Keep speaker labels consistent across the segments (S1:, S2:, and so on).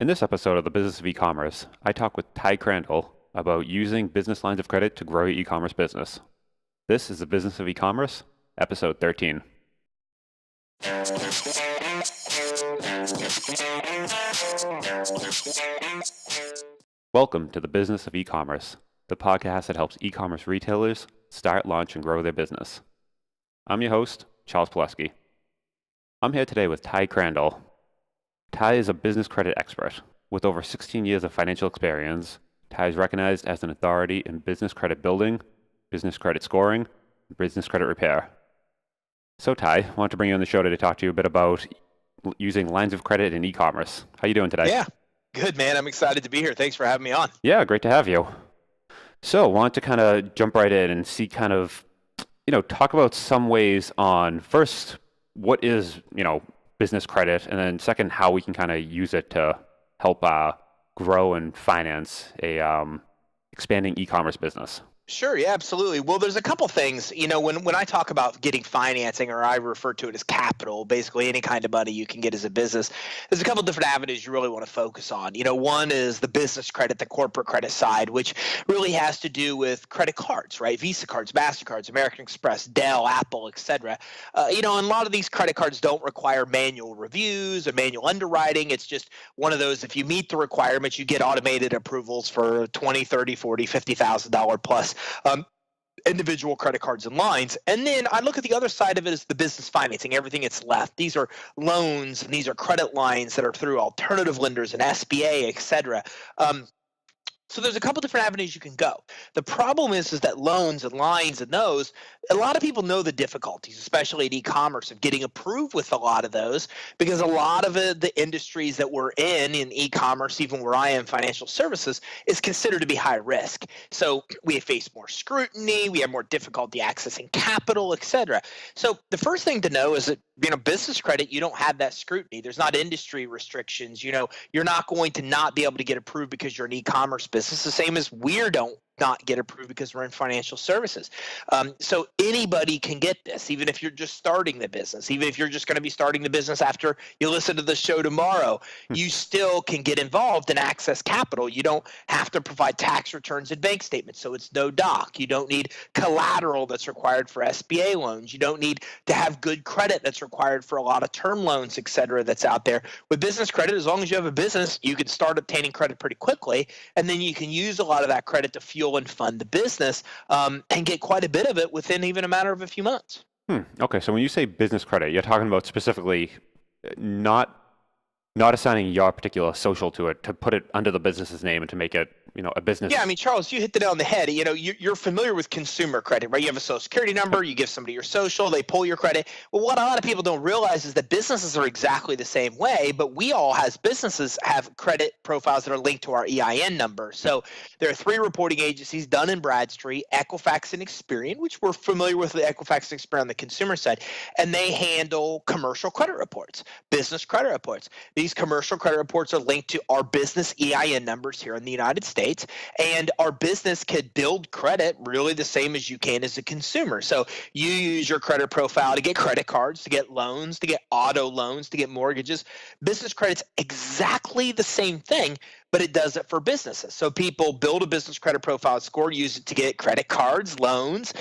S1: In this episode of the Business of E-commerce, I talk with Ty Crandall about using business lines of credit to grow your e-commerce business. This is the Business of E-commerce, episode 13. Welcome to the Business of E-commerce, the podcast that helps e-commerce retailers start, launch, and grow their business. I'm your host, Charles Pulaski. I'm here today with Ty Crandall. Ty is a business credit expert. With over 16 years of financial experience, Ty is recognized as an authority in business credit building, business credit scoring, and business credit repair. So Ty, I want to bring you on the show today to talk to you a bit about using lines of credit in e-commerce. How you doing today?
S2: Yeah, good, man. I'm excited to be here. Thanks for having me on.
S1: Yeah, great to have you. So I want to kind of jump right in and see talk about some ways on first, what is, business credit, and then second, how we can kind of use it to help grow and finance a expanding e-commerce business.
S2: Sure, yeah, absolutely. Well, there's a couple things, when I talk about getting financing, or I refer to it as capital, basically any kind of money you can get as a business, there's a couple different avenues you really want to focus on. One is the business credit, the corporate credit side, which really has to do with credit cards, right? Visa cards, MasterCards, American Express, Dell, Apple, etc. And a lot of these credit cards don't require manual reviews or manual underwriting. It's just one of those, if you meet the requirements, you get automated approvals for $20, $30, $40, $50,000 plus. Individual credit cards and lines. And then I look at the other side of it as the business financing, everything that's left. These are loans and these are credit lines that are through alternative lenders and SBA, et cetera. So there's a couple different avenues you can go. The problem is that loans and lines and those, a lot of people know the difficulties, especially in e-commerce, of getting approved with a lot of those, because a lot of the industries that we're in e-commerce, even where I am, financial services, is considered to be high risk. So we face more scrutiny, we have more difficulty accessing capital, et cetera. So the first thing to know is that business credit, you don't have that scrutiny. There's not industry restrictions. You're not going to not be able to get approved because you're an e-commerce business, the same as we don't not get approved because we're in financial services. So anybody can get this, even if you're just starting the business, even if you're just going to be starting the business after you listen to the show tomorrow, you still can get involved and access capital. You don't have to provide tax returns and bank statements, so it's no doc. You don't need collateral that's required for SBA loans. You don't need to have good credit that's required for a lot of term loans, et cetera, that's out there. With business credit, as long as you have a business, you can start obtaining credit pretty quickly, and then you can use a lot of that credit to fuel and fund the business and get quite a bit of it within even a matter of a few months.
S1: Okay, so when you say business credit, you're talking about specifically not assigning your particular social to it, to put it under the business's name and to make it a business.
S2: Yeah, I mean, Charles, you hit the nail on the head. You're familiar with consumer credit, right? You have a social security number, you give somebody your social, they pull your credit. Well, what a lot of people don't realize is that businesses are exactly the same way, but we all, as businesses, have credit profiles that are linked to our EIN number. So there are three reporting agencies, Dun & Bradstreet, Equifax, and Experian, which we're familiar with the Equifax and Experian on the consumer side, and they handle commercial credit reports, business credit reports. These commercial credit reports are linked to our business EIN numbers here in the United States. And our business could build credit really the same as you can as a consumer. So you use your credit profile to get credit cards, to get loans, to get auto loans, to get mortgages. Business credit's exactly the same thing, but it does it for businesses. So people build a business credit profile score, use it to get credit cards, loans,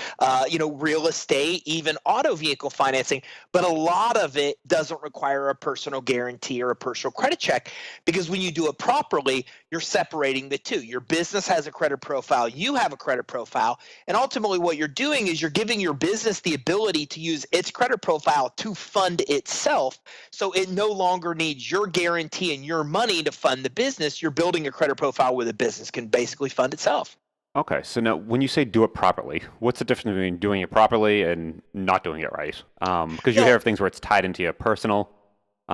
S2: real estate, even auto vehicle financing. But a lot of it doesn't require a personal guarantee or a personal credit check, because when you do it properly, you're separating the two. Your business has a credit profile, you have a credit profile, and ultimately what you're doing is you're giving your business the ability to use its credit profile to fund itself. So it no longer needs your guarantee and your money to fund the business. You're building a credit profile where the business can basically fund itself.
S1: Okay, so now when you say do it properly, what's the difference between doing it properly and not doing it right? Because you hear of things where it's tied into your personal,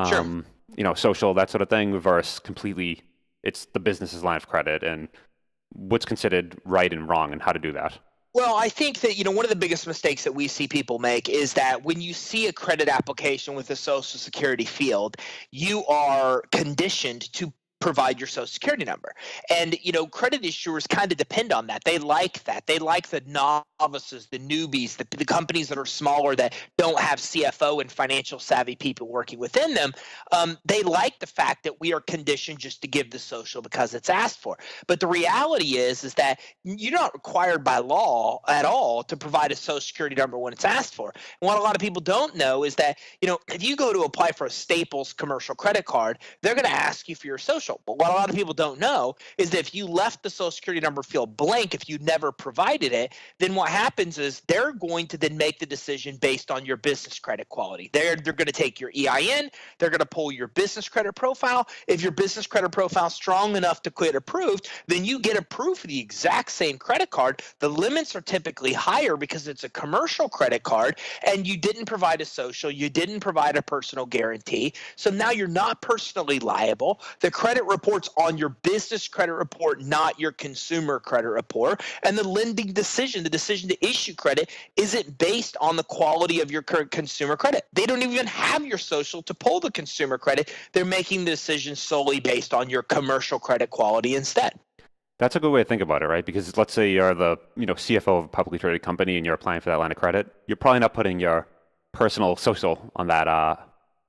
S2: Sure.
S1: Social, that sort of thing, versus completely it's the business's line of credit, and what's considered right and wrong and how to do that.
S2: Well, I think that, one of the biggest mistakes that we see people make is that when you see a credit application with a Social Security field, you are conditioned to provide your social security number. And, credit issuers kind of depend on that. They like that. They like the novices, the newbies, the companies that are smaller that don't have CFO and financial savvy people working within them. They like the fact that we are conditioned just to give the social because it's asked for. But the reality is that you're not required by law at all to provide a social security number when it's asked for. And what a lot of people don't know is that, if you go to apply for a Staples commercial credit card, they're going to ask you for your social. But what a lot of people don't know is that if you left the social security number field blank, if you never provided it, then what happens is they're going to then make the decision based on your business credit quality. They're going to take your EIN, they're going to pull your business credit profile. If your business credit profile is strong enough to get approved, then you get approved for the exact same credit card. The limits are typically higher because it's a commercial credit card and you didn't provide a social, you didn't provide a personal guarantee. So now you're not personally liable. The credit report's on your business credit report, not your consumer credit report. And the lending decision, the decision to issue credit, isn't based on the quality of your current consumer credit. They don't even have your social to pull the consumer credit. They're making the decision solely based on your commercial credit quality instead.
S1: That's a good way to think about it, right? Because let's say you're the CFO of a publicly traded company and you're applying for that line of credit. You're probably not putting your personal social on that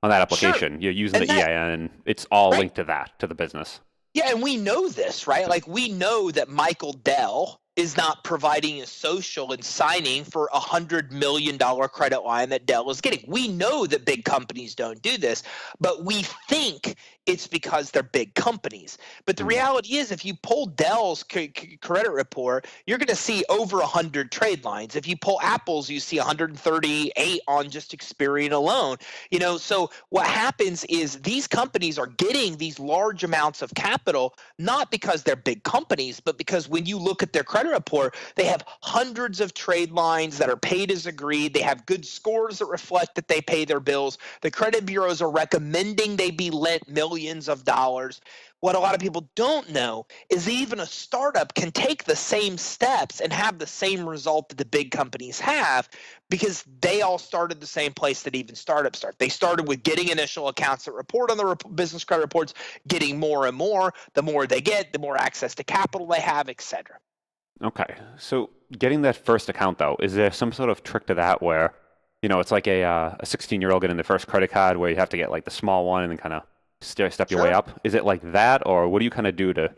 S1: application. Sure. You're using the EIN. It's all linked to that, to the business.
S2: Yeah, and we know this, right? Like we know that Michael Dell is not providing a social and signing for a $100 million credit line that Dell is getting. We know that big companies don't do this, but we think it's because they're big companies. But the reality is, if you pull Dell's credit report, you're going to see over 100 trade lines. If you pull Apple's, you see 138 on just Experian alone. So what happens is these companies are getting these large amounts of capital, not because they're big companies, but because when you look at their credit report, they have hundreds of trade lines that are paid as agreed. They have good scores that reflect that they pay their bills. The credit bureaus are recommending they be lent millions of dollars. What a lot of people don't know is even a startup can take the same steps and have the same result that the big companies have because they all started the same place that even startups start. They started with getting initial accounts that report on the business credit reports, getting more and more. The more they get, the more access to capital they have, et cetera.
S1: Okay. So getting that first account, though, is there some sort of trick to that where, it's like a 16-year-old getting the first credit card where you have to get like the small one and then kind of step your way up? Is it like that, or what do you kind of do to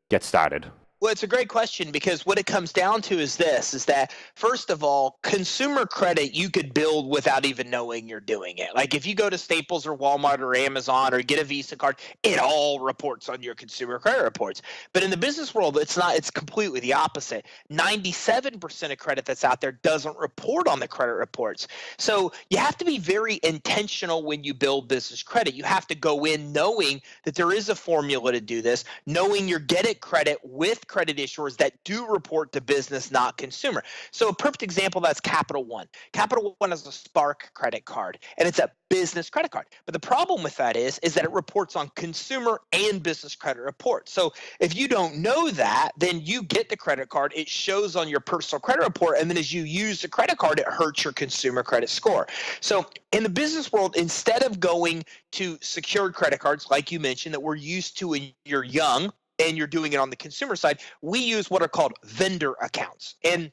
S1: get started?
S2: Well, it's a great question because what it comes down to is that, first of all, consumer credit you could build without even knowing you're doing it. Like if you go to Staples or Walmart or Amazon or get a Visa card, it all reports on your consumer credit reports. But in the business world, it's not. It's completely the opposite. 97% of credit that's out there doesn't report on the credit reports. So you have to be very intentional when you build business credit. You have to go in knowing that there is a formula to do this, knowing you're getting credit with credit issuers that do report to business, not consumer. So a perfect example, that's Capital One. Capital One is a Spark credit card, and it's a business credit card. But the problem with that is that it reports on consumer and business credit reports. So if you don't know that, then you get the credit card, it shows on your personal credit report, and then as you use the credit card, it hurts your consumer credit score. So in the business world, instead of going to secured credit cards, like you mentioned, that we're used to when you're young, and you're doing it on the consumer side, we use what are called vendor accounts. And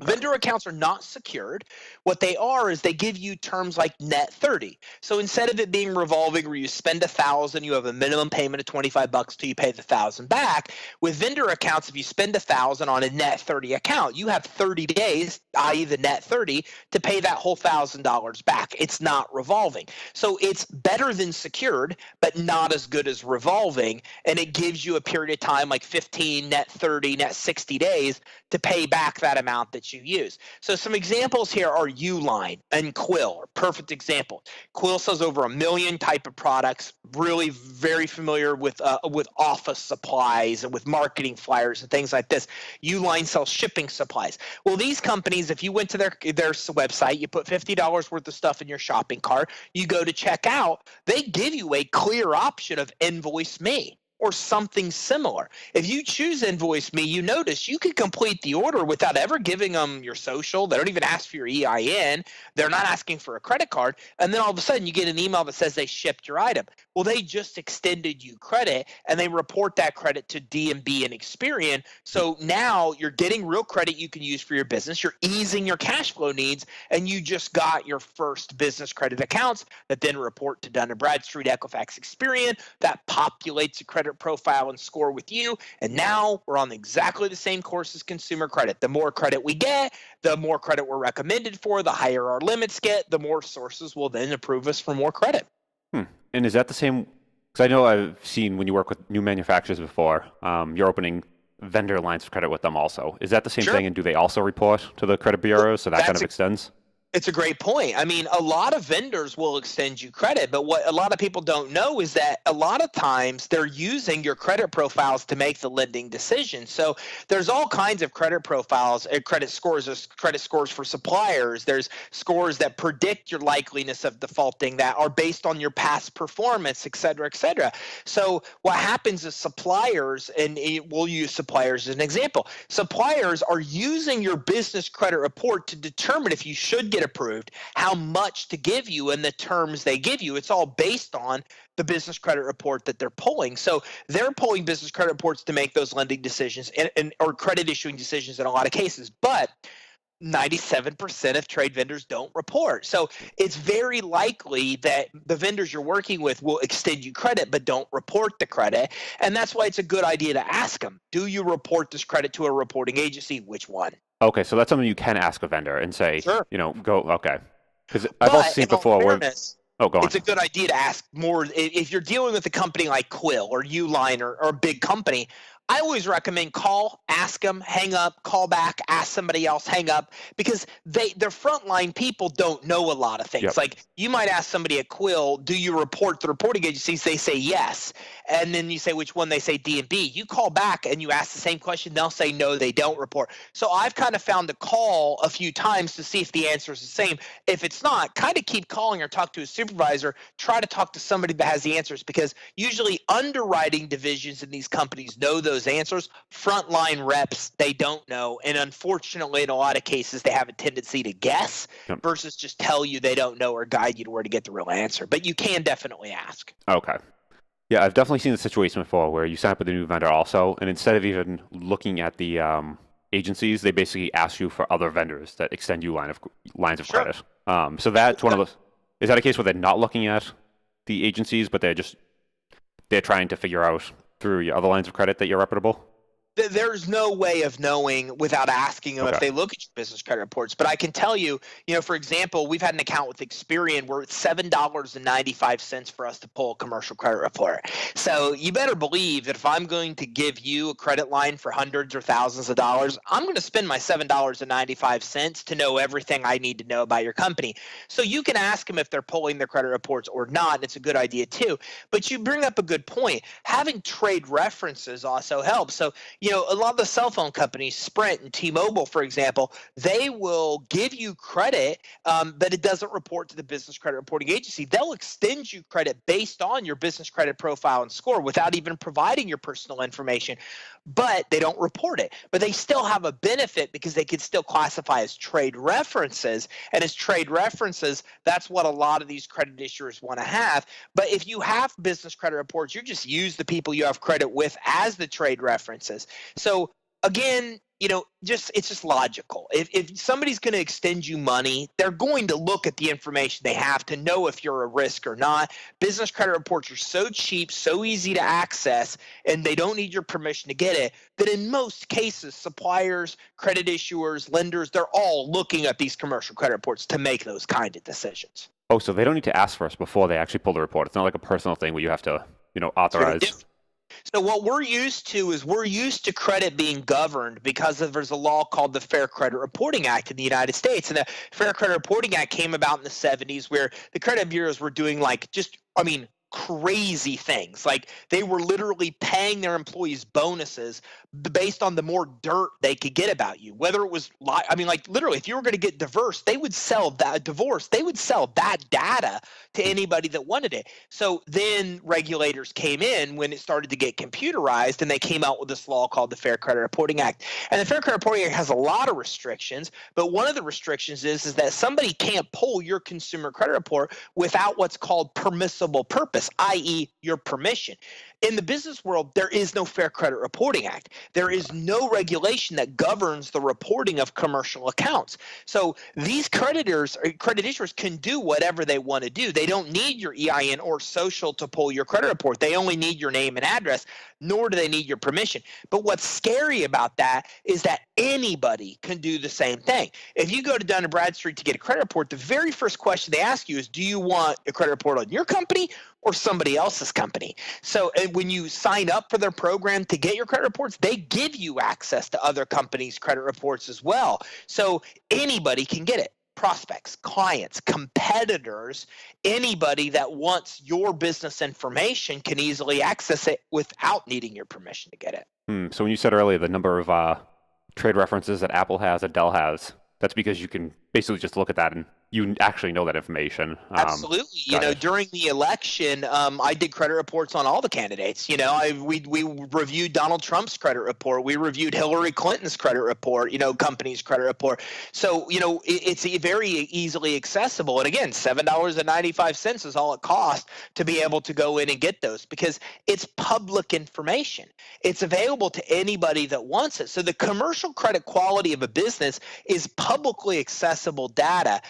S2: vendor accounts are not secured. What they are is they give you terms like net 30. So instead of it being revolving where you spend $1,000, you have a minimum payment of $25 till you pay the $1,000 back. With vendor accounts, if you spend $1,000 on a net 30 account, you have 30 days, i.e. the net 30, to pay that whole $1,000 back. It's not revolving. So it's better than secured, but not as good as revolving. And it gives you a period of time like 15, net 30, net 60 days to pay back that amount that you use. So some examples here are Uline and Quill are perfect example. Quill sells over 1 million type of products, really very familiar with office supplies and with marketing flyers and things like this. Uline sells shipping supplies. Well, these companies, if you went to their website, you put $50 worth of stuff in your shopping cart, you go to check out, they give you a clear option of invoice me. or something similar. If you choose Invoice Me, you notice you can complete the order without ever giving them your social. They don't even ask for your EIN. They're not asking for a credit card. And then all of a sudden you get an email that says they shipped your item. Well, they just extended you credit, and they report that credit to D&B and Experian. So now you're getting real credit you can use for your business. You're easing your cash flow needs, and you just got your first business credit accounts that then report to Dun & Bradstreet, Equifax, Experian. That populates a credit profile and score with you. And now we're on exactly the same course as consumer credit. The more credit we get, the more credit we're recommended for, the higher our limits get, the more sources will then approve us for more credit.
S1: And is that the same? Because I know I've seen when you work with new manufacturers before, you're opening vendor lines of credit with them also. Is that the same thing? And do they also report to the credit bureaus? So that kind of extends?
S2: It's a great point. I mean, a lot of vendors will extend you credit, but what a lot of people don't know is that a lot of times they're using your credit profiles to make the lending decision. So there's all kinds of credit profiles, credit scores. There's credit scores for suppliers. There's scores that predict your likeliness of defaulting that are based on your past performance, et cetera, et cetera. So what happens is suppliers, and we'll use suppliers as an example, suppliers are using your business credit report to determine if you should get approved, how much to give you, and the terms they give you. It's all based on the business credit report that they're pulling. So they're pulling business credit reports to make those lending decisions or credit issuing decisions in a lot of cases. But 97% of trade vendors don't report. So it's very likely that the vendors you're working with will extend you credit but don't report the credit. And that's why it's a good idea to ask them, do you report this credit to a reporting agency? Which one?
S1: Okay, so that's something you can ask a vendor and say,
S2: sure,
S1: go, okay. Because I've also seen before where...
S2: Oh, go on. It's a good idea to ask more. If you're dealing with a company like Quill or Uline or a big company, I always recommend call, ask them, hang up, call back, ask somebody else, hang up, because their frontline people don't know a lot of things. Yep. Like you might ask somebody at Quill, do you report the reporting agencies? They say yes. And then you say which one, they say D&B. You call back and you ask the same question, they'll say no, they don't report. So I've kind of found to call a few times to see if the answer is the same. If it's not, kind of keep calling or talk to a supervisor, try to talk to somebody that has the answers, because usually underwriting divisions in these companies know those answers. Frontline reps, they don't know. And unfortunately, in a lot of cases, they have a tendency to guess versus just tell you they don't know or guide you to where to get the real answer. But you can definitely ask.
S1: Okay. Yeah, I've definitely seen the situation before where you sign up with a new vendor also, and instead of even looking at the agencies, they basically ask you for other vendors that extend you lines of credit. So that's one of those. Is that a case where they're not looking at the agencies, but they're trying to figure out through your other lines of credit that you're reputable?
S2: There's no way of knowing without asking them if they look at your business credit reports. But I can tell you, for example, we've had an account with Experian where it's $7.95 for us to pull a commercial credit report. So you better believe that if I'm going to give you a credit line for hundreds or thousands of dollars, I'm going to spend my $7.95 to know everything I need to know about your company. So you can ask them if they're pulling their credit reports or not. And it's a good idea too. But you bring up a good point. Having trade references also helps. So a lot of the cell phone companies, Sprint and T-Mobile, for example, they will give you credit, but it doesn't report to the business credit reporting agency. They'll extend you credit based on your business credit profile and score without even providing your personal information, but they don't report it. But they still have a benefit because they can still classify as trade references. And as trade references, that's what a lot of these credit issuers want to have. But if you have business credit reports, you just use the people you have credit with as the trade references. So again, it's just logical. If somebody's going to extend you money, they're going to look at the information they have to know if you're a risk or not. Business credit reports are so cheap, so easy to access, and they don't need your permission to get it, that in most cases, suppliers, credit issuers, lenders, they're all looking at these commercial credit reports to make those kind of decisions.
S1: Oh, so they don't need to ask for us before they actually pull the report. It's not like a personal thing where you have to, authorize.
S2: So what we're used to credit being governed because there's a law called the Fair Credit Reporting Act in the United States. And the Fair Credit Reporting Act came about in the 70s where the credit bureaus were doing crazy things. Like they were literally paying their employees bonuses based on the more dirt they could get about you. Whether it was, like literally, if you were going to get they would sell that data to anybody that wanted it. So then regulators came in when it started to get computerized, and they came out with this law called the Fair Credit Reporting Act. And the Fair Credit Reporting Act has a lot of restrictions, but one of the restrictions is that somebody can't pull your consumer credit report without what's called permissible purpose, i.e. your permission. In the business world, there is no Fair Credit Reporting Act. There is no regulation that governs the reporting of commercial accounts. So these credit issuers can do whatever they want to do. They don't need your EIN or social to pull your credit report. They only need your name and address, nor do they need your permission. But what's scary about that is that anybody can do the same thing. If you go to Dun & Bradstreet to get a credit report, the very first question they ask you is, do you want a credit report on your company or somebody else's company? So when you sign up for their program to get your credit reports, they give you access to other companies' credit reports as well. So anybody can get it. Prospects, clients, competitors, anybody that wants your business information can easily access it without needing your permission to get it.
S1: So when you said earlier the number of trade references that Apple has, that Dell has, that's because you can basically just look at that and you actually know that information.
S2: Absolutely. During the election, I did credit reports on all the candidates. We reviewed Donald Trump's credit report. We reviewed Hillary Clinton's credit report, company's credit report. So, it's very easily accessible. And again, $7.95 is all it costs to be able to go in and get those, because it's public information. It's available to anybody that wants it. So the commercial credit quality of a business is publicly accessible data.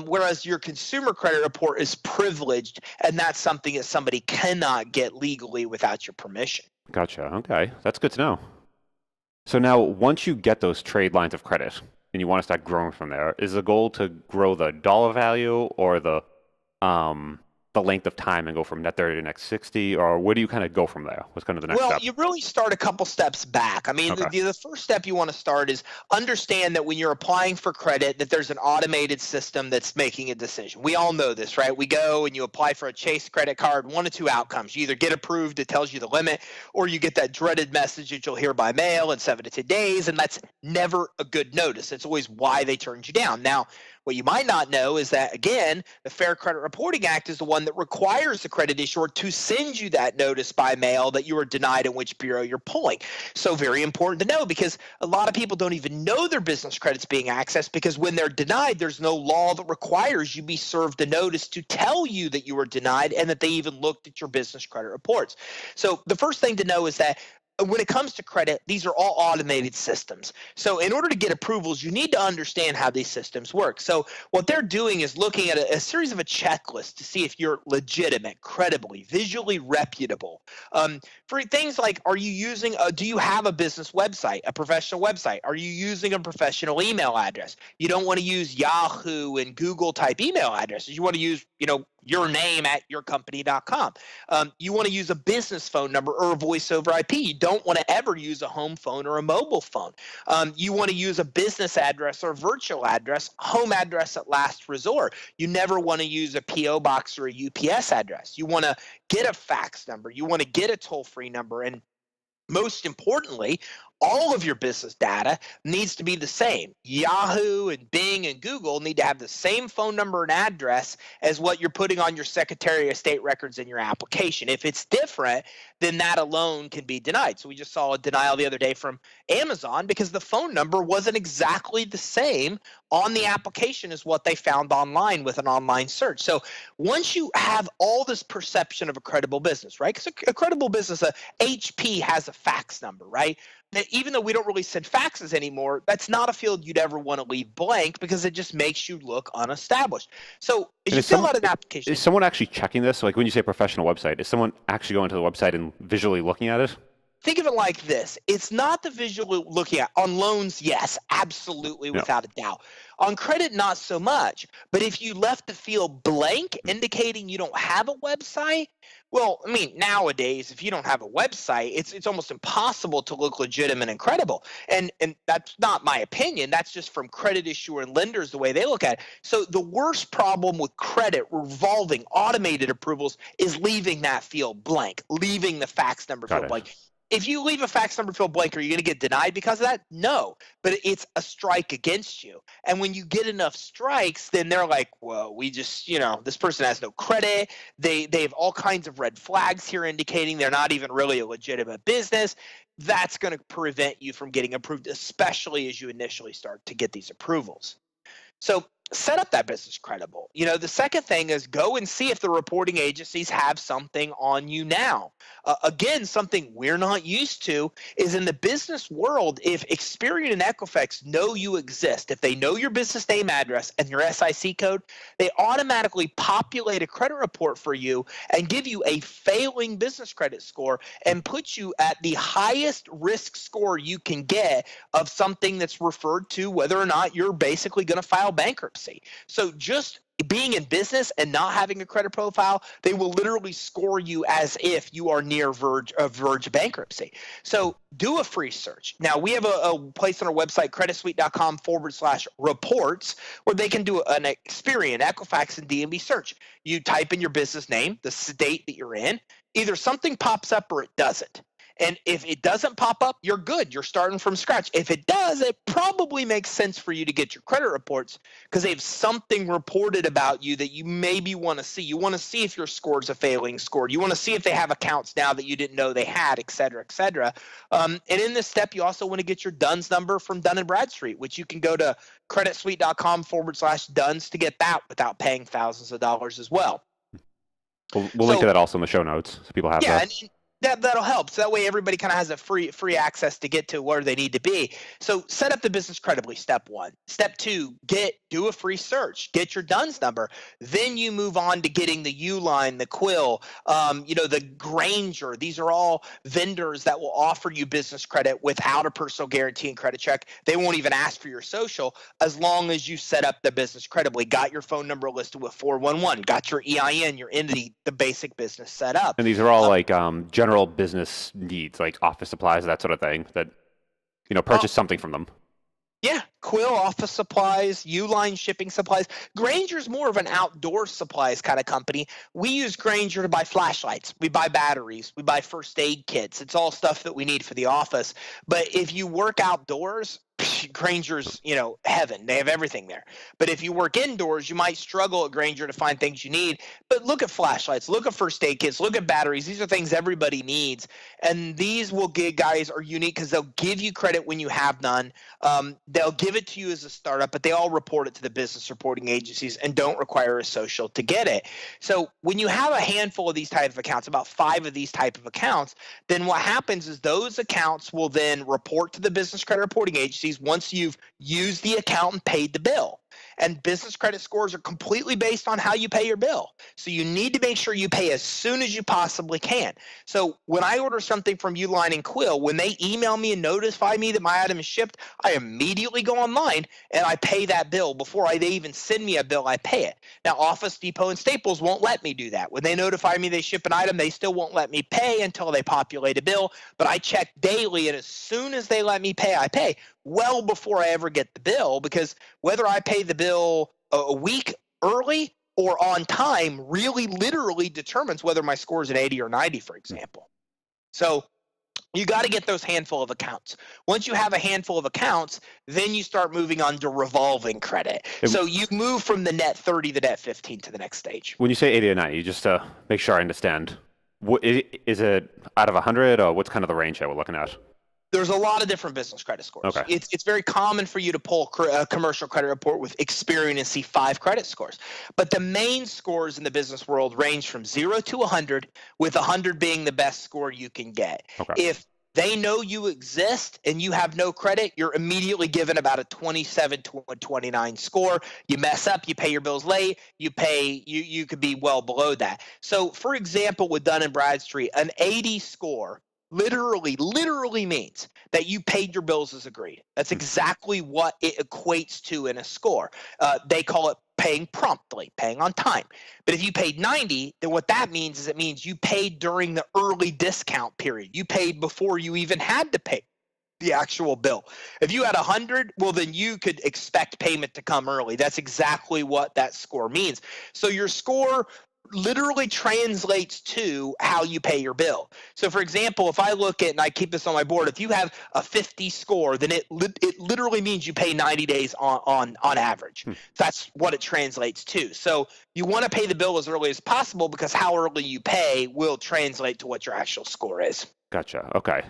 S2: Whereas your consumer credit report is privileged, and that's something that somebody cannot get legally without your permission.
S1: Gotcha. Okay. That's good to know. So now, once you get those trade lines of credit and you want to start growing from there, is the goal to grow the dollar value or the length of time and go from net 30 to net 60, or where do you kind of go from there? What's kind of the next step?
S2: Well, you really start a couple steps back. I mean,
S1: Okay.
S2: the first step you want to start is understand that when you're applying for credit, that there's an automated system that's making a decision. We all know this, right? We go and you apply for a Chase credit card, one of two outcomes. You either get approved, it tells you the limit, or you get that dreaded message that you'll hear by mail in 7 to 10 days, and that's never a good notice. It's always why they turned you down. Now, what you might not know is that, again, the Fair Credit Reporting Act is the one that requires the credit issuer to send you that notice by mail that you were denied and which bureau you're pulling. So very important to know, because a lot of people don't even know their business credit's being accessed, because when they're denied, there's no law that requires you be served a notice to tell you that you were denied and that they even looked at your business credit reports. So the first thing to know is that when it comes to credit, these are all automated systems. So in order to get approvals, you need to understand how these systems work. So what they're doing is looking at a series of a checklist to see if you're legitimate, credibly, visually reputable. For things like, do you have a business website, a professional website? Are you using a professional email address? You don't want to use Yahoo and Google type email addresses. You want to use, your name at yourcompany.com. You want to use a business phone number or a voice over IP. You don't want to ever use a home phone or a mobile phone. You want to use a business address or virtual address, home address at last resort. You never want to use a PO box or a UPS address. You want to get a fax number. You want to get a toll-free number. And most importantly, all of your business data needs to be the same. Yahoo and Bing and Google need to have the same phone number and address as what you're putting on your Secretary of State records in your application. If it's different, then that alone can be denied. So we just saw a denial the other day from Amazon because the phone number wasn't exactly the same on the application as what they found online with an online search. So once you have all this perception of a credible business, right? Because a credible business, HP has a fax number, right? That even though we don't really send faxes anymore, that's not a field you'd ever want to leave blank because it just makes you look unestablished. So as you fill out an application.
S1: Is someone actually checking this? Like when you say professional website, is someone actually going to the website and visually looking at it?
S2: think of it like this. It's not the visual looking at. On loans, yes, absolutely,
S1: Yeah.
S2: without a doubt. On credit, not so much. But if you left the field blank, indicating you don't have a website, well, I mean, nowadays, if you don't have a website, it's almost impossible to look legitimate and credible. And that's not my opinion. That's just from credit issuer and lenders, the way they look at it. So the worst problem with credit revolving automated approvals is leaving that field blank, leaving the fax number field blank. If you leave a fax number field blank, are you going to get denied because of that? No, but it's a strike against you. And when you get enough strikes, then they're like, well, we just, this person has no credit. They have all kinds of red flags here indicating they're not even really a legitimate business. That's going to prevent you from getting approved, especially as you initially start to get these approvals. So set up that business credible. The second thing is go and see if the reporting agencies have something on you now. Again, something we're not used to is in the business world, if Experian and Equifax know you exist, if they know your business name, address, and your SIC code, they automatically populate a credit report for you and give you a failing business credit score and put you at the highest risk score you can get of something that's referred to whether or not you're basically going to file bankruptcy. So just being in business and not having a credit profile, they will literally score you as if you are near verge of bankruptcy. So do a free search. Now, we have a place on our website, creditsuite.com/reports, where they can do an Experian, Equifax, and DMV search. You type in your business name, the state that you're in. Either something pops up or it doesn't. And if it doesn't pop up, you're good. You're starting from scratch. If it does, it probably makes sense for you to get your credit reports because they have something reported about you that you maybe want to see. You want to see if your score is a failing score. You want to see if they have accounts now that you didn't know they had, et cetera, et cetera. And in this step, you also want to get your DUNS number from Dun & Bradstreet, which you can go to creditsuite.com/DUNS to get that without paying thousands of dollars as well.
S1: We'll link to that also in the show notes so people have that.
S2: That'll help. So that way everybody kind of has a free access to get to where they need to be. So set up the business credibly, step one. Step two, do a free search. Get your DUNS number. Then you move on to getting the Uline, the Quill, the Granger. These are all vendors that will offer you business credit without a personal guarantee and credit check. They won't even ask for your social as long as you set up the business credibly. Got your phone number listed with 411. Got your EIN, your entity, the basic business set up.
S1: And these are all general business needs, like office supplies, that sort of thing, that purchase something from them.
S2: Yeah, Quill, office supplies, Uline, shipping supplies. Granger's more of an outdoor supplies kind of company. We use Granger to buy flashlights. We buy batteries. We buy first aid kits. It's all stuff that we need for the office. But if you work outdoors, Granger's, heaven. They have everything there. But if you work indoors, you might struggle at Granger to find things you need. But look at flashlights, look at first aid kits, look at batteries. These are things everybody needs. And these guys are unique because they'll give you credit when you have none. They'll give it to you as a startup, but they all report it to the business reporting agencies and don't require a social to get it. So when you have a handful of these type of accounts, about 5 of these type of accounts, then what happens is those accounts will then report to the business credit reporting agencies once you've used the account and paid the bill. And business credit scores are completely based on how you pay your bill. So you need to make sure you pay as soon as you possibly can. So when I order something from Uline and Quill, when they email me and notify me that my item is shipped, I immediately go online and I pay that bill. Before they even send me a bill, I pay it. Now, Office Depot and Staples won't let me do that. When they notify me they ship an item, they still won't let me pay until they populate a bill. But I check daily, and as soon as they let me pay, I pay well before I ever get the bill, because whether I pay the bill a week early or on time really literally determines whether my score is an 80 or 90, for example. So you got to get those handful of accounts. Once you have a handful of accounts, then you start moving on to revolving credit. So you move from the net 30 to net 15 to the next stage. When
S1: you say 80 or 90, just to make sure I understand, is it out of 100, or what's kind of the range that we're looking at?
S2: There's a lot of different business credit scores.
S1: Okay.
S2: It's very common for you to pull a commercial credit report with Experian and see 5 credit scores. But the main scores in the business world range from 0 to 100, with 100 being the best score you can get.
S1: Okay.
S2: If they know you exist and you have no credit, you're immediately given about a 27 to a 29 score. You mess up, you pay your bills late, you could be well below that. So for example, with Dun & Bradstreet, an 80 score literally means that you paid your bills as agreed. That's exactly what it equates to in a score. They call it paying promptly, paying on time. But if you paid 90, then what that means is it means you paid during the early discount period. You paid before you even had to pay the actual bill. If you had 100, well, then you could expect payment to come early. That's exactly what that score means. So your score literally translates to how you pay your bill. So for example, if I look at, and I keep this on my board, if you have a 50 score, then it literally means you pay 90 days on average. That's what it translates to. So you want to pay the bill as early as possible because how early you pay will translate to what your actual score is.
S1: Gotcha. Okay.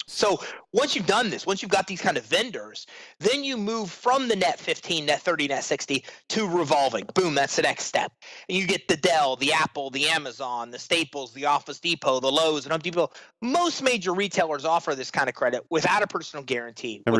S2: So once you've done this, once you've got these kind of vendors, then you move from the net 15, net 30, net 60 to revolving. Boom, that's the next step. And you get the Dell, the Apple, the Amazon, the Staples, the Office Depot, the Lowe's, and Home Depot. Most major retailers offer this kind of credit without a personal guarantee.
S1: And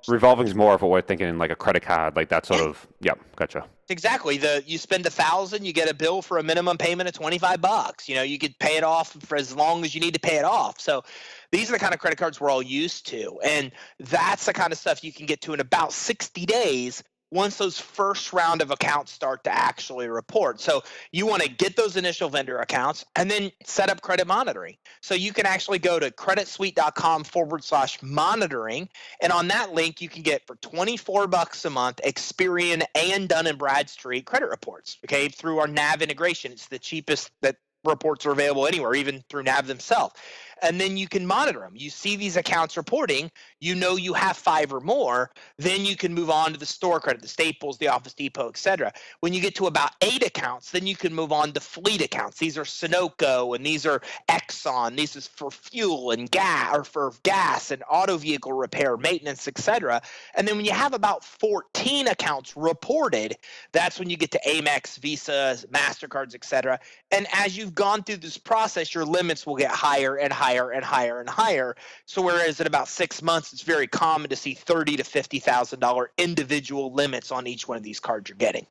S1: revolving is more of what we're thinking, like a credit card, like that sort of. Yeah, gotcha.
S2: Exactly. You spend $1,000, you get a bill for a minimum payment of $25. You could pay it off for as long as you need to pay it off. So these are the kind of credit cards we're all used to. And that's the kind of stuff you can get to in about 60 days once those first round of accounts start to actually report. So you want to get those initial vendor accounts and then set up credit monitoring. So you can actually go to creditsuite.com/monitoring. And on that link, you can get for $24 a month Experian and Dun & Bradstreet credit reports, okay, through our NAV integration. It's the cheapest that reports are available anywhere, even through NAV themselves. And then you can monitor them. You see these accounts reporting, you have 5 or more, then you can move on to the store credit, the Staples, the Office Depot, et cetera. When you get to about 8 accounts, then you can move on to fleet accounts. These are Sunoco and these are Exxon. This is for fuel and gas, or for gas and auto vehicle repair, maintenance, et cetera. And then when you have about 14 accounts reported, that's when you get to Amex, Visa, MasterCards, et cetera. And as you've gone through this process, your limits will get higher and higher and higher and higher. So whereas in about 6 months, it's very common to see $30,000 to $50,000 individual limits on each one of these cards you're getting.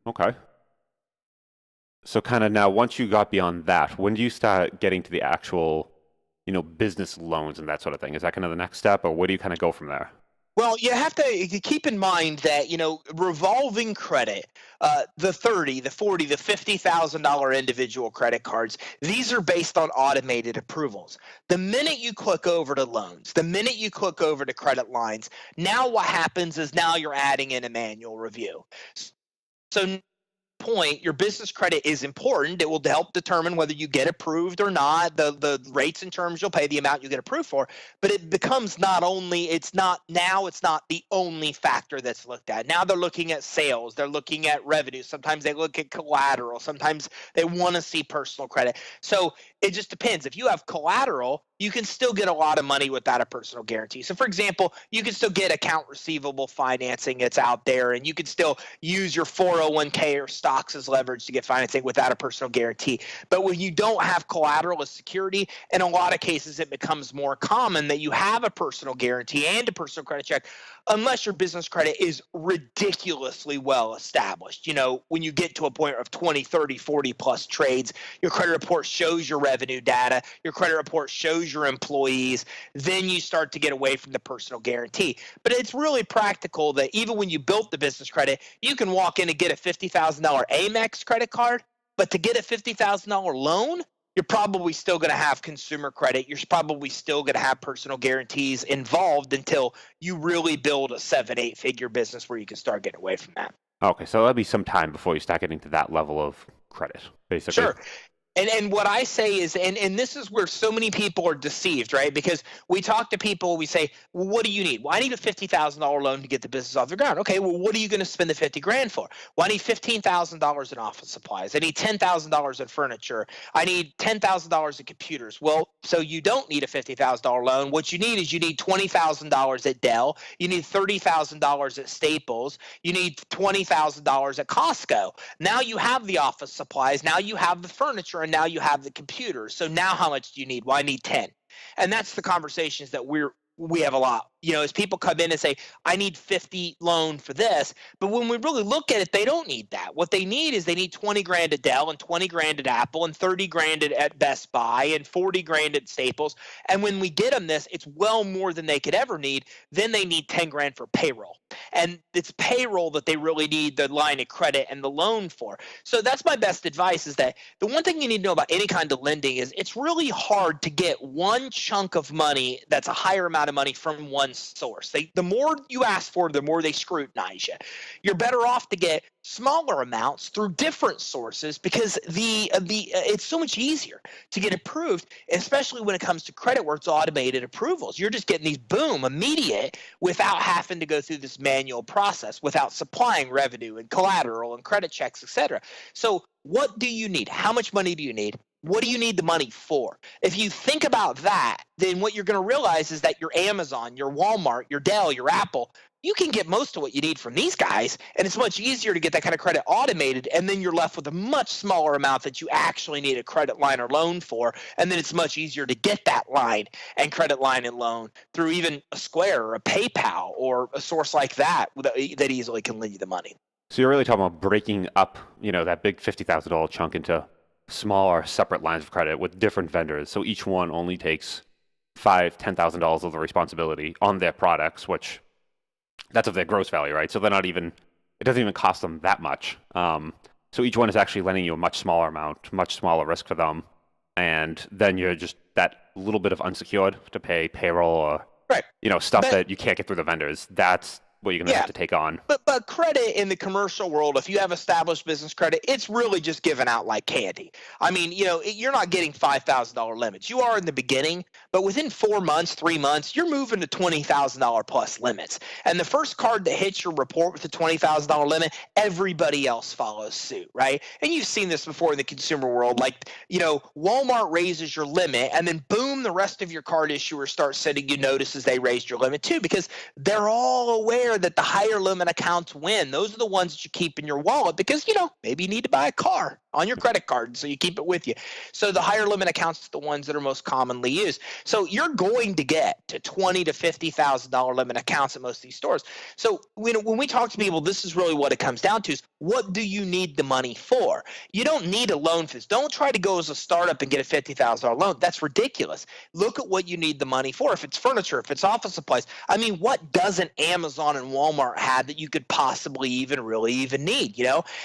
S1: Okay. So kind of now, once you got beyond that, when do you start getting to the actual, business loans and that sort of thing? Is that kind of the next step, or where do you kind of go from there?
S2: Well, you have to keep in mind that, revolving credit, the 30, the 40, the $50,000 individual credit cards, these are based on automated approvals. The minute you click over to loans, the minute you click over to credit lines, now what happens is now you're adding in a manual review. So point, your business credit is important. It will help determine whether you get approved or not, the rates and terms you'll pay, the amount you get approved for. But it becomes it's not the only factor that's looked at. Now they're looking at sales, they're looking at revenue. Sometimes they look at collateral. Sometimes they want to see personal credit. So it just depends. If you have collateral, you can still get a lot of money without a personal guarantee. So for example, you can still get account receivable financing that's out there, and you can still use your 401k or stocks as leverage to get financing without a personal guarantee. But when you don't have collateral as security, in a lot of cases, it becomes more common that you have a personal guarantee and a personal credit check, unless your business credit is ridiculously well established. When you get to a point of 20, 30, 40 plus trades, your credit report shows your revenue data, your credit report shows your employees, then you start to get away from the personal guarantee. But it's really practical that even when you built the business credit, you can walk in and get a $50,000 Amex credit card, but to get a $50,000 loan, you're probably still going to have consumer credit. You're probably still going to have personal guarantees involved until you really build a 7-8 figure business where you can start getting away from that.
S1: Okay, so that'll be some time before you start getting to that level of credit, basically.
S2: Sure. And what I say is, and this is where so many people are deceived, right? Because we talk to people, we say, well, what do you need? Well, I need a $50,000 loan to get the business off the ground. Okay, well, what are you going to spend the $50,000 for? Well, I need $15,000 in office supplies. I need $10,000 in furniture. I need $10,000 in computers. Well, so you don't need a $50,000 loan. What you need is $20,000 at Dell. You need $30,000 at Staples. You need $20,000 at Costco. Now you have the office supplies. Now you have the furniture. And now you have the computers. So now how much do you need? Well, I need 10. And that's the conversations that we have a lot as people come in and say, I need 50 loan for this. But when we really look at it, they don't need that. What they need is they need 20 grand at Dell and 20 grand at Apple and 30 grand at Best Buy and 40 grand at Staples. And when we get them this, it's well more than they could ever need. Then they need 10 grand for payroll. And it's payroll that they really need the line of credit and the loan for. So that's my best advice, is that the one thing you need to know about any kind of lending is it's really hard to get one chunk of money that's a higher amount of money from one source. The more you ask for, the more they scrutinize you. You're better off to get smaller amounts through different sources, because it's so much easier to get approved, especially when it comes to credit where it's automated approvals. You're just getting these boom immediate without having to go through this manual process, without supplying revenue and collateral and credit checks, etc. So what do you need? How much money do you need? What do you need the money for? If you think about that, then what you're going to realize is that your Amazon, your Walmart, your Dell, your Apple, you can get most of what you need from these guys, and it's much easier to get that kind of credit automated, and then you're left with a much smaller amount that you actually need a credit line or loan for, and then it's much easier to get that line and credit line and loan through even a Square or a PayPal or a source like that that easily can lend you the money.
S1: So you're really talking about breaking up, that big $50,000 chunk into smaller separate lines of credit with different vendors. So each one only takes $5,000, $10,000 of the responsibility on their products, which that's of their gross value, right? So they're not even, it doesn't even cost them that much. So each one is actually lending you a much smaller amount, much smaller risk for them. And then you're just that little bit of unsecured to pay payroll or,
S2: right.
S1: Stuff that you can't get through the vendors. That's what you're going to have to take on.
S2: But credit in the commercial world, if you have established business credit, it's really just given out like candy. I mean, you're not getting $5,000 limits. You are in the beginning, but within 4 months, 3 months, you're moving to $20,000 plus limits. And the first card that hits your report with the $20,000 limit, everybody else follows suit, right? And you've seen this before in the consumer world. Like, Walmart raises your limit, and then boom, the rest of your card issuers start sending you notices they raised your limit too, because they're all aware that the higher limit accounts win. Those are the ones that you keep in your wallet because, maybe you need to buy a car on your credit card, so you keep it with you. So the higher limit accounts are the ones that are most commonly used. So you're going to get to $20,000 to $50,000 limit accounts at most of these stores. So when we talk to people, this is really what it comes down to: is what do you need the money for? You don't need a loan for this. Don't try to go as a startup and get a $50,000 loan. That's ridiculous. Look at what you need the money for. If it's furniture, if it's office supplies, I mean, what doesn't Amazon and Walmart have that you could possibly even need,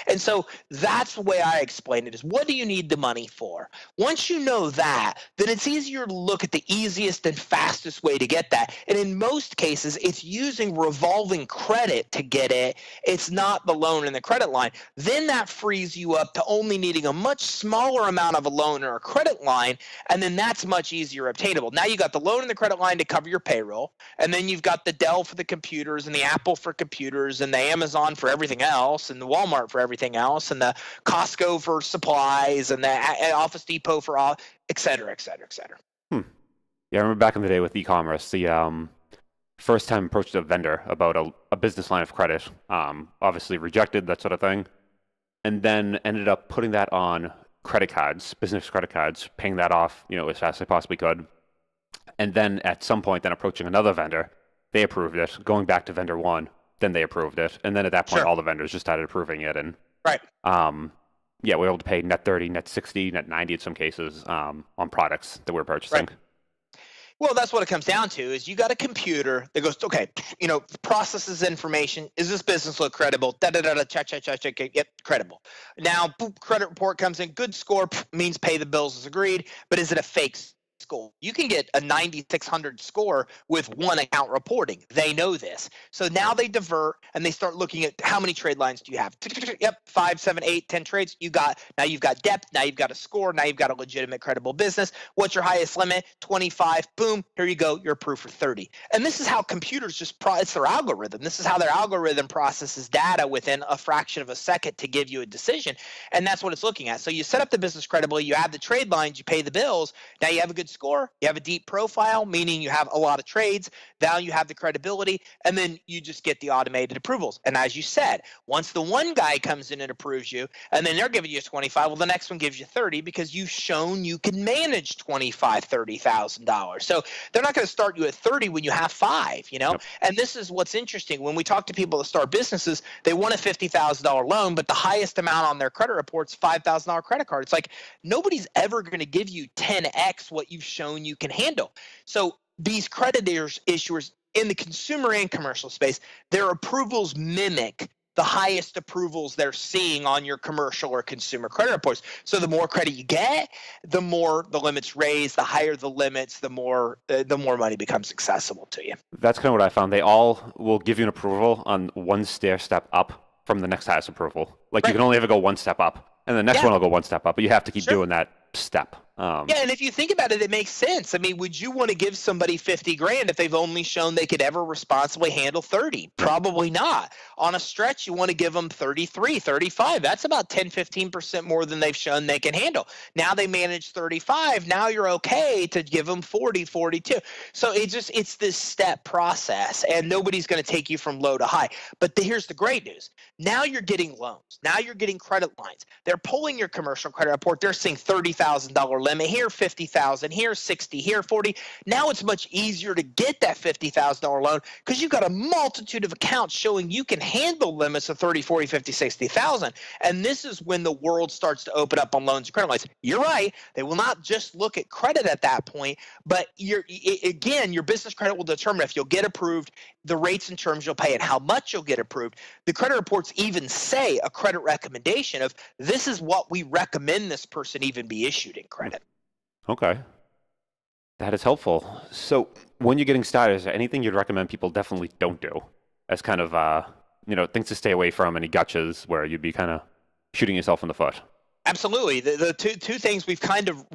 S2: And so that's the way I explain it: is what do you need the money for? Once you know that, then it's easier to look at the easiest and fastest way to get that. And in most cases, it's using revolving credit to get it. It's not the loan and the credit line. Then that frees you up to only needing a much smaller amount of a loan or a credit line, and then that's much easier obtainable. Now you got the loan and the credit line to cover your payroll, and then you've got the Dell for the computers and the Apple for computers and the Amazon for everything else and the Walmart for everything else and the Costco for supplies and the Office Depot for all, et cetera, et cetera, et cetera.
S1: Yeah, I remember back in the day with e-commerce, the first time I approached a vendor about a business line of credit, obviously rejected, that sort of thing, and then ended up putting that on credit cards, business credit cards, paying that off, as fast as I possibly could. And then at some point, then approaching another vendor, they approved it, going back to vendor one, then they approved it. And then at that point, all the vendors just started approving it. And
S2: right.
S1: We were able to pay net 30, net 60, net 90 in some cases on products that we're purchasing.
S2: Right. Well, that's what it comes down to: is you got a computer that goes, okay, processes information. Is this business look credible? Check. Yep, credible. Now, credit report comes in, good score, means pay the bills as agreed. But is it a fake score? You can get a 9,600 score with one account reporting. They know this. So now they divert and they start looking at how many trade lines do you have? Yep, 5, 7, 8, 10 trades. Now you've got depth. Now you've got a score. Now you've got a legitimate, credible business. What's your highest limit? 25. Boom. Here you go. You're approved for 30. And this is how computers it's their algorithm. This is how their algorithm processes data within a fraction of a second to give you a decision. And that's what it's looking at. So you set up the business credibly. You add the trade lines. You pay the bills. Now you have a good score, you have a deep profile, meaning you have a lot of trades, now you have the credibility, and then you just get the automated approvals. And as you said, once the one guy comes in and approves you, and then they're giving you 25, well, the next one gives you 30 because you've shown you can manage $25,000, $30,000. So they're not going to start you at 30 when you have 5,
S1: Yep.
S2: And this is what's interesting. When we talk to people that start businesses, they want a $50,000 loan, but the highest amount on their credit report's $5,000 credit card. It's like nobody's ever going to give you 10x what you've shown you can handle. So these creditors, issuers in the consumer and commercial space, their approvals mimic the highest approvals they're seeing on your commercial or consumer credit reports. So the more credit you get, the more the limits raised, the higher the limits, the more money becomes accessible to you.
S1: That's kind of what I found. They all will give you an approval on one step up from the next highest approval. Like
S2: Right.
S1: You can only ever go one step up, and the next one will go one step up, but you have to keep
S2: Sure.
S1: doing that step.
S2: Yeah, and if you think about it, it makes sense. I mean, would you want to give somebody 50 grand if they've only shown they could ever responsibly handle 30? Probably not. On a stretch, you want to give them 33, 35. That's about 10, 15% more than they've shown they can handle. Now they manage 35. Now you're okay to give them 40, 42. So it's this step process, and nobody's going to take you from low to high. But here's the great news. Now you're getting loans. Now you're getting credit lines. They're pulling your commercial credit report. They're seeing $30,000 limit here, 50,000 here, 60 here, 40. Now it's much easier to get that $50,000 loan because you've got a multitude of accounts showing you can handle limits of 30, 40, 50, 60,000. And this is when the world starts to open up on loans and credit lines. You're right. They will not just look at credit at that point, but your business credit will determine if you'll get approved, the rates and terms you'll pay, and how much you'll get approved. The credit reports even say a credit recommendation of this is what we recommend this person even be issued in credit.
S1: Okay. That is helpful. So when you're getting started, is there anything you'd recommend people definitely don't do as kind of, things to stay away from, any gotchas where you'd be kind of shooting yourself in the foot?
S2: Absolutely. The two things we've kind of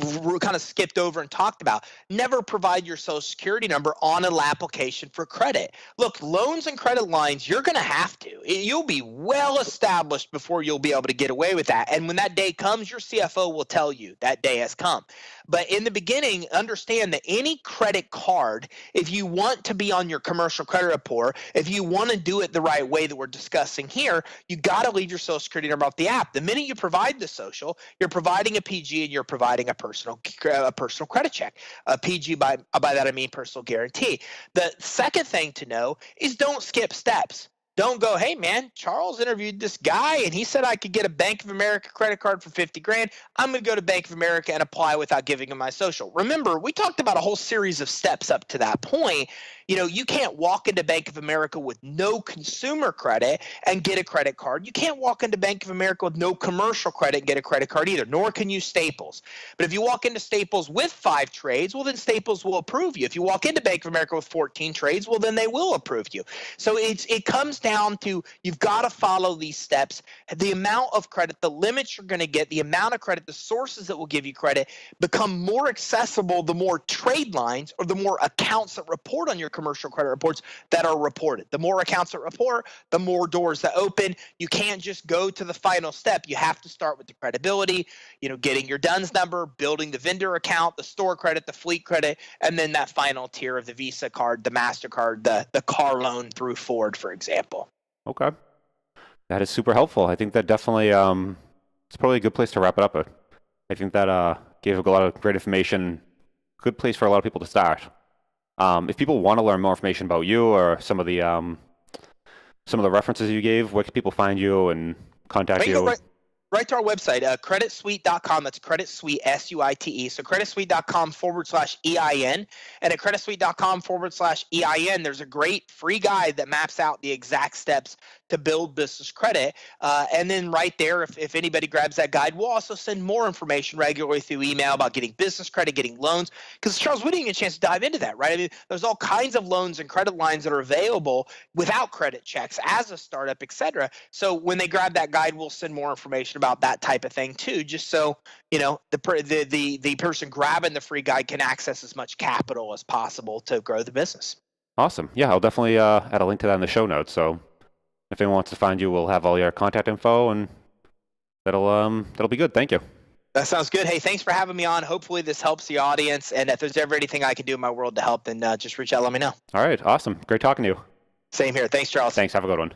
S2: skipped over and talked about. Never provide your social security number on an application for credit. Look, loans and credit lines, you're going to have to. You'll be well established before you'll be able to get away with that. And when that day comes, your CFO will tell you that day has come. But in the beginning, understand that any credit card, if you want to be on your commercial credit report, if you want to do it the right way that we're discussing here, you got to leave your social security number off the app. The minute you provide the social, you're providing a PG and you're providing a personal credit check. A PG, by that I mean personal guarantee. The second thing to know is don't skip steps. Don't go, hey man, Charles interviewed this guy and he said I could get a Bank of America credit card for 50 grand. I'm going to go to Bank of America and apply without giving him my social. Remember, we talked about a whole series of steps up to that point. You can't walk into Bank of America with no consumer credit and get a credit card. You can't walk into Bank of America with no commercial credit and get a credit card either, nor can you Staples. But if you walk into Staples with 5 trades, well, then Staples will approve you. If you walk into Bank of America with 14 trades, well, then they will approve you. So it comes down to you've got to follow these steps. The amount of credit, the limits you're going to get, the amount of credit, the sources that will give you credit become more accessible the more trade lines or the more accounts that report on your commercial credit reports that are reported. The more accounts that report, the more doors that open. You can't just go to the final step. You have to start with the credibility, getting your DUNS number, building the vendor account, the store credit, the fleet credit, and then that final tier of the Visa card, the MasterCard, the car loan through Ford, for example.
S1: Okay. That is super helpful. I think that definitely it's probably a good place to wrap it up. I think that gave a lot of great information. Good place for a lot of people to start. If people want to learn more information about you or some of the references you gave, where can people find you and contact you?
S2: Right to our website, creditsuite.com. That's creditsuite, SUITE. So creditsuite.com/EIN. And at creditsuite.com/EIN, there's a great free guide that maps out the exact steps to build business credit. And then right there, if anybody grabs that guide, we'll also send more information regularly through email about getting business credit, getting loans. Because, Charles, we didn't get a chance to dive into that, right? I mean, there's all kinds of loans and credit lines that are available without credit checks as a startup, et cetera. So when they grab that guide, we'll send more information about that type of thing too, just so the person grabbing the free guide can access as much capital as possible to grow the business.
S1: Awesome. Yeah, I'll definitely add a link to that in the show notes. So if anyone wants to find you, we'll have all your contact info, and that'll be good. Thank you.
S2: That sounds good. Hey, thanks for having me on. Hopefully this helps the audience. And if there's ever anything I can do in my world to help, then just reach out, let me know.
S1: All right. Awesome. Great talking to you.
S2: Same here. Thanks, Charles.
S1: Thanks. Have a good one.